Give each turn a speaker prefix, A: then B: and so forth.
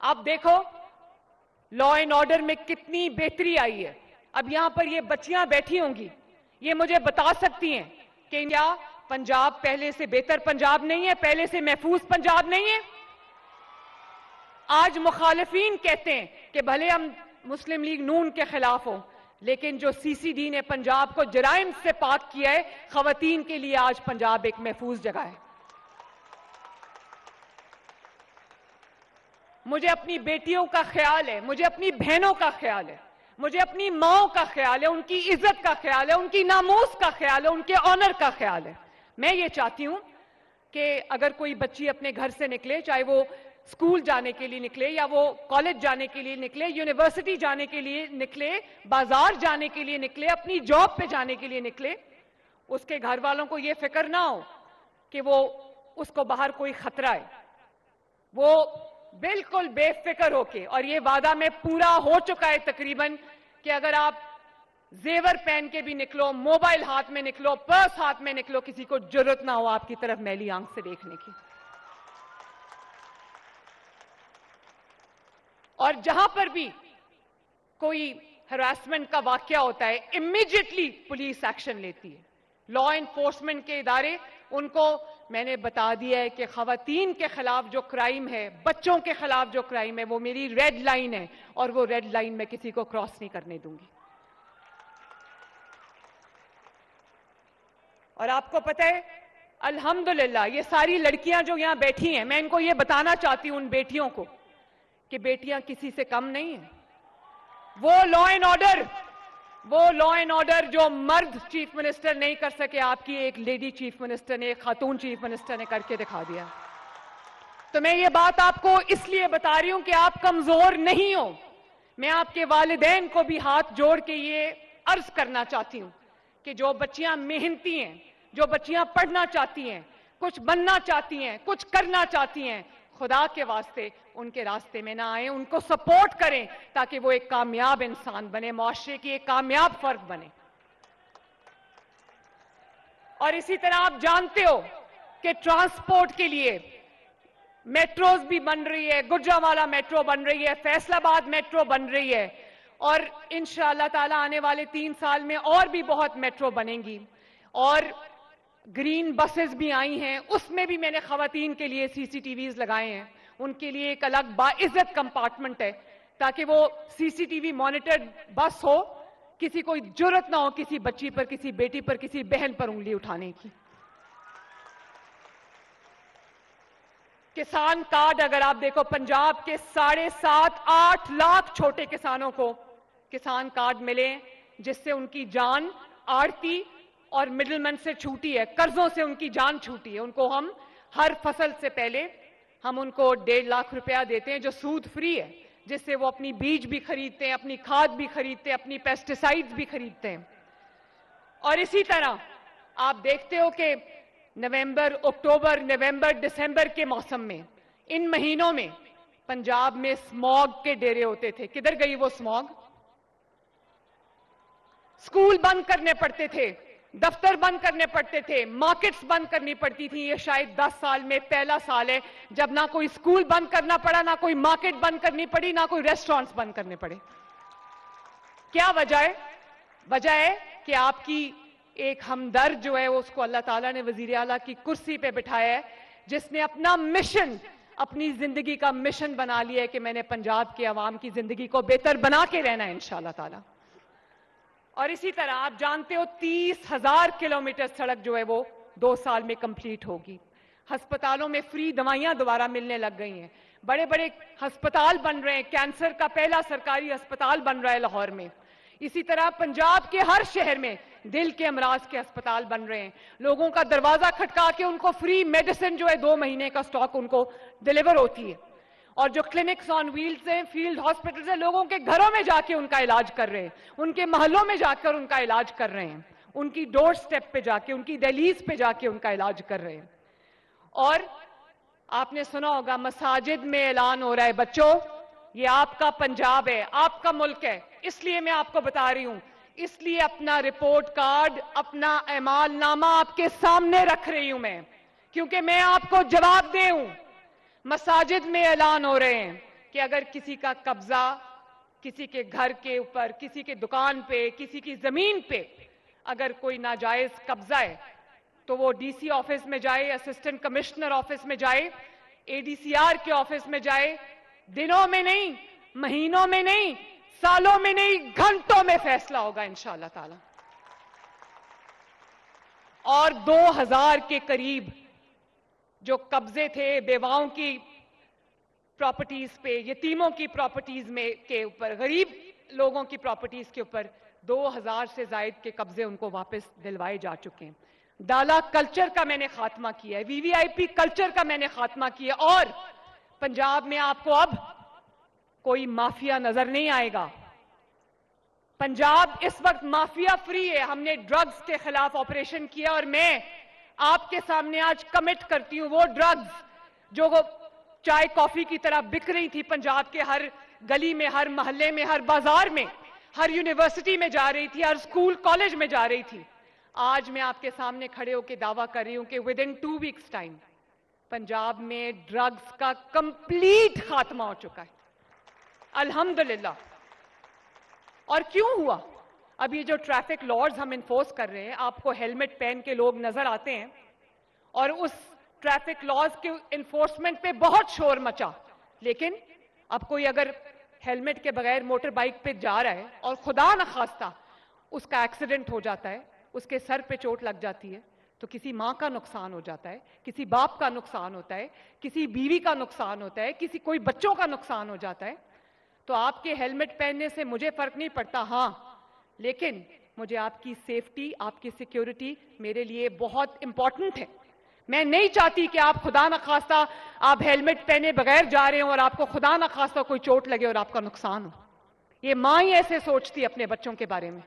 A: آپ دیکھو law and order میں کتنی بہتری آئی ہے. اب یہاں پر یہ بچیاں بیٹھی ہوں گی, یہ مجھے بتا سکتی ہیں کہ کیا پنجاب پہلے سے بہتر پنجاب نہیں ہے, پہلے سے محفوظ پنجاب نہیں ہے؟ آج مخالفین کہتے ہیں کہ بھلے ہم مسلم لیگ نون کے خلاف ہوں, لیکن جو سی سی ڈی نے پنجاب کو جرائم سے پاک کیا ہے, خواتین کے لیے آج پنجاب ایک محفوظ جگہ ہے. مجھے اپنی بیٹیوں کا خیال ہے, مجھے اپنی بہنوں کا خیال ہے, مجھے اپنی ماں کا خیال ہے, ان کی عزت کا خیال ہے, ان کی ناموس کا خیال ہے, ان کے آنر کا خیال ہے. میں یہ چاہتی ہوں کہ اگر کوئی بچی اپنے گھر سے نکلے, چاہے وہ اسکول جانے کے لیے نکلے یا وہ کالج جانے کے لیے نکلے, یونیورسٹی جانے کے لیے نکلے, بازار جانے کے لیے نکلے, اپنی جاب پہ جانے کے لیے نکلے, اس کے گھر والوں کو یہ فکر نہ ہو کہ وہ اس کو باہر کوئی خطرہ ہے. وہ بالکل بے فکر ہو کے, اور یہ وعدہ میں پورا ہو چکا ہے تقریباً, کہ اگر آپ زیور پہن کے بھی نکلو, موبائل ہاتھ میں نکلو, پرس ہاتھ میں نکلو, کسی کو جرت نہ ہو آپ کی طرف میلی آنکھ سے دیکھنے کی. اور جہاں پر بھی کوئی ہراسمنٹ کا واقعہ ہوتا ہے, امیڈیٹلی پولیس ایکشن لیتی ہے. لا انفورسمنٹ کے ادارے, ان کو میں نے بتا دیا ہے کہ خواتین کے خلاف جو کرائم ہے, بچوں کے خلاف جو کرائم ہے, وہ میری ریڈ لائن ہے, اور وہ ریڈ لائن میں کسی کو کراس نہیں کرنے دوں گی. اور آپ کو پتہ ہے, الحمدللہ یہ ساری لڑکیاں جو یہاں بیٹھی ہیں, میں ان کو یہ بتانا چاہتی ہوں ان بیٹیوں کو کہ بیٹیاں کسی سے کم نہیں ہیں. وہ لا اینڈ آرڈر جو مرد چیف منسٹر نہیں کر سکے, آپ کی ایک لیڈی چیف منسٹر نے, ایک خاتون چیف منسٹر نے کر کے دکھا دیا. تو میں یہ بات آپ کو اس لیے بتا رہی ہوں کہ آپ کمزور نہیں ہو. میں آپ کے والدین کو بھی ہاتھ جوڑ کے یہ عرض کرنا چاہتی ہوں کہ جو بچیاں محنتی ہیں, جو بچیاں پڑھنا چاہتی ہیں, کچھ بننا چاہتی ہیں, کچھ کرنا چاہتی ہیں, خدا کے واسطے ان کے راستے میں نہ آئیں, ان کو سپورٹ کریں تاکہ وہ ایک کامیاب انسان بنے, معاشرے کی ایک کامیاب فرد بنے. اور اسی طرح آپ جانتے ہو کہ ٹرانسپورٹ کے لیے میٹروز بھی بن رہی ہے, گجرانوالہ میٹرو بن رہی ہے, فیصل آباد میٹرو بن رہی ہے, اور انشاءاللہ تعالی آنے والے 3 سال میں اور بھی بہت میٹرو بنیں گی. اور گرین بسز بھی آئی ہیں, اس میں بھی میں نے خواتین کے لیے سی سی ٹی ویز لگائے ہیں. ان کے لیے ایک الگ باعزت کمپارٹمنٹ ہے تاکہ وہ سی سی ٹی وی مانیٹرڈ بس ہو, کسی کو جرت نہ ہو کسی بچی پر, کسی بیٹی پر, کسی بہن پر انگلی اٹھانے کی. کسان کارڈ اگر آپ دیکھو, پنجاب کے 7.5-8 لاکھ چھوٹے کسانوں کو کسان کارڈ ملے, جس سے ان کی جان آڑتی اور مڈل مین سے چھوٹی ہے, قرضوں سے ان کی جان چھوٹی ہے. ان کو ہم ہر فصل سے پہلے ہم ان کو 1.5 لاکھ روپیہ دیتے ہیں جو سود فری ہے, جس سے وہ اپنی بیج بھی خریدتے ہیں, اپنی کھاد بھی خریدتے ہیں, اپنی پیسٹیسائیڈز بھی خریدتے ہیں. اور اسی طرح آپ دیکھتے ہو کہ نومبر, اکتوبر, نومبر, دسمبر کے موسم میں, ان مہینوں میں پنجاب میں سماگ کے ڈیرے ہوتے تھے. کدھر گئی وہ سماگ؟ سکول بند کرنے پڑتے تھے, دفتر بند کرنے پڑتے تھے, مارکیٹس بند کرنی پڑتی تھی. یہ شاید 10 سال میں پہلا سال ہے جب نہ کوئی سکول بند کرنا پڑا, نہ کوئی مارکیٹ بند کرنی پڑی, نہ کوئی ریسٹورانٹس بند کرنے پڑے. کیا وجہ ہے؟ وجہ ہے کہ آپ کی ایک ہمدرد جو ہے, اس کو اللہ تعالیٰ نے وزیر اعلیٰ کی کرسی پہ بٹھایا ہے, جس نے اپنا مشن, اپنی زندگی کا مشن بنا لیا ہے کہ میں نے پنجاب کے عوام کی زندگی کو بہتر بنا کے رہنا ہے انشاءاللہ تعالیٰ. اور اسی طرح آپ جانتے ہو 30,000 کلومیٹر سڑک جو ہے وہ 2 سال میں کمپلیٹ ہوگی. ہسپتالوں میں فری دوائیاں دوبارہ ملنے لگ گئی ہیں, بڑے بڑے ہسپتال بن رہے ہیں, کینسر کا پہلا سرکاری ہسپتال بن رہا ہے لاہور میں. اسی طرح پنجاب کے ہر شہر میں دل کے امراض کے ہسپتال بن رہے ہیں. لوگوں کا دروازہ کھٹکا کے ان کو فری میڈیسن جو ہے 2 مہینے کا سٹاک ان کو ڈیلیور ہوتی ہے. اور جو کلینکس آن ویلز ہیں, فیلڈ ہاسپٹلز ہیں, لوگوں کے گھروں میں جا کے ان کا علاج کر رہے ہیں, ان کے محلوں میں جا کر ان کا علاج کر رہے ہیں, ان کی ڈور سٹیپ پہ جا کے, ان کی دہلیز پہ جا کے ان کا علاج کر رہے ہیں. اور آپ نے سنا ہوگا مساجد میں اعلان ہو رہا ہے, بچوں یہ آپ کا پنجاب ہے, آپ کا ملک ہے. اس لیے میں آپ کو بتا رہی ہوں, اس لیے اپنا رپورٹ کارڈ, اپنا اعمال نامہ آپ کے سامنے رکھ رہی ہوں میں, کیونکہ میں آپ کو جواب دے ہوں. مساجد میں اعلان ہو رہے ہیں, کہ اگر کسی کا قبضہ کسی کے گھر کے اوپر, کسی کے دکان پہ, کسی کی زمین پہ اگر کوئی ناجائز قبضہ ہے تو وہ ڈی سی آفس میں جائے, اسسٹنٹ کمشنر آفس میں جائے, اے ڈی سی آر کے آفس میں جائے. دنوں میں نہیں, مہینوں میں نہیں, سالوں میں نہیں, گھنٹوں میں فیصلہ ہوگا انشاءاللہ تعالی. اور 2000 کے قریب جو قبضے تھے بیواؤں کی پراپرٹیز پہ, یتیموں کی پراپرٹیز میں کے اوپر, غریب لوگوں کی پراپرٹیز کے اوپر 2000 سے زائد کے قبضے ان کو واپس دلوائے جا چکے ہیں. ڈالا کلچر کا میں نے خاتمہ کیا ہے, وی وی آئی پی کلچر کا میں نے خاتمہ کیا, اور پنجاب میں آپ کو اب کوئی مافیا نظر نہیں آئے گا. پنجاب اس وقت مافیا فری ہے. ہم نے ڈرگز کے خلاف آپریشن کیا, اور میں آپ کے سامنے آج کمٹ کرتی ہوں وہ ڈرگز جو چائے کافی کی طرح بک رہی تھی پنجاب کے ہر گلی میں, ہر محلے میں, ہر بازار میں, ہر یونیورسٹی میں جا رہی تھی, ہر اسکول کالج میں جا رہی تھی, آج میں آپ کے سامنے کھڑے ہو کے دعویٰ کر رہی ہوں کہ ودن 2 weeks ٹائم پنجاب میں ڈرگز کا کمپلیٹ خاتمہ ہو چکا ہے الحمدللہ. اور کیوں ہوا؟ اب یہ جو ٹریفک لاز ہم انفورس کر رہے ہیں, آپ کو ہیلمٹ پہن کے لوگ نظر آتے ہیں, اور اس ٹریفک لاز کے انفورسمنٹ پہ بہت شور مچا, لیکن اب کوئی اگر ہیلمٹ کے بغیر موٹر بائک پہ جا رہا ہے اور خدا نخواستہ اس کا ایکسیڈنٹ ہو جاتا ہے, اس کے سر پہ چوٹ لگ جاتی ہے, تو کسی ماں کا نقصان ہو جاتا ہے, کسی باپ کا نقصان ہوتا ہے, کسی بیوی کا نقصان ہوتا ہے, کسی کوئی بچوں کا نقصان ہو جاتا ہے. تو آپ کے ہیلمٹ پہننے سے مجھے فرق نہیں پڑتا, ہاں, لیکن مجھے آپ کی سیفٹی, آپ کی سیکیورٹی میرے لیے بہت امپورٹنٹ ہے. میں نہیں چاہتی کہ آپ خدا نخواستہ آپ ہیلمٹ پہنے بغیر جا رہے ہوں اور آپ کو خدا نخواستہ کوئی چوٹ لگے اور آپ کا نقصان ہو. یہ ماں ہی ایسے سوچتی ہے اپنے بچوں کے بارے میں.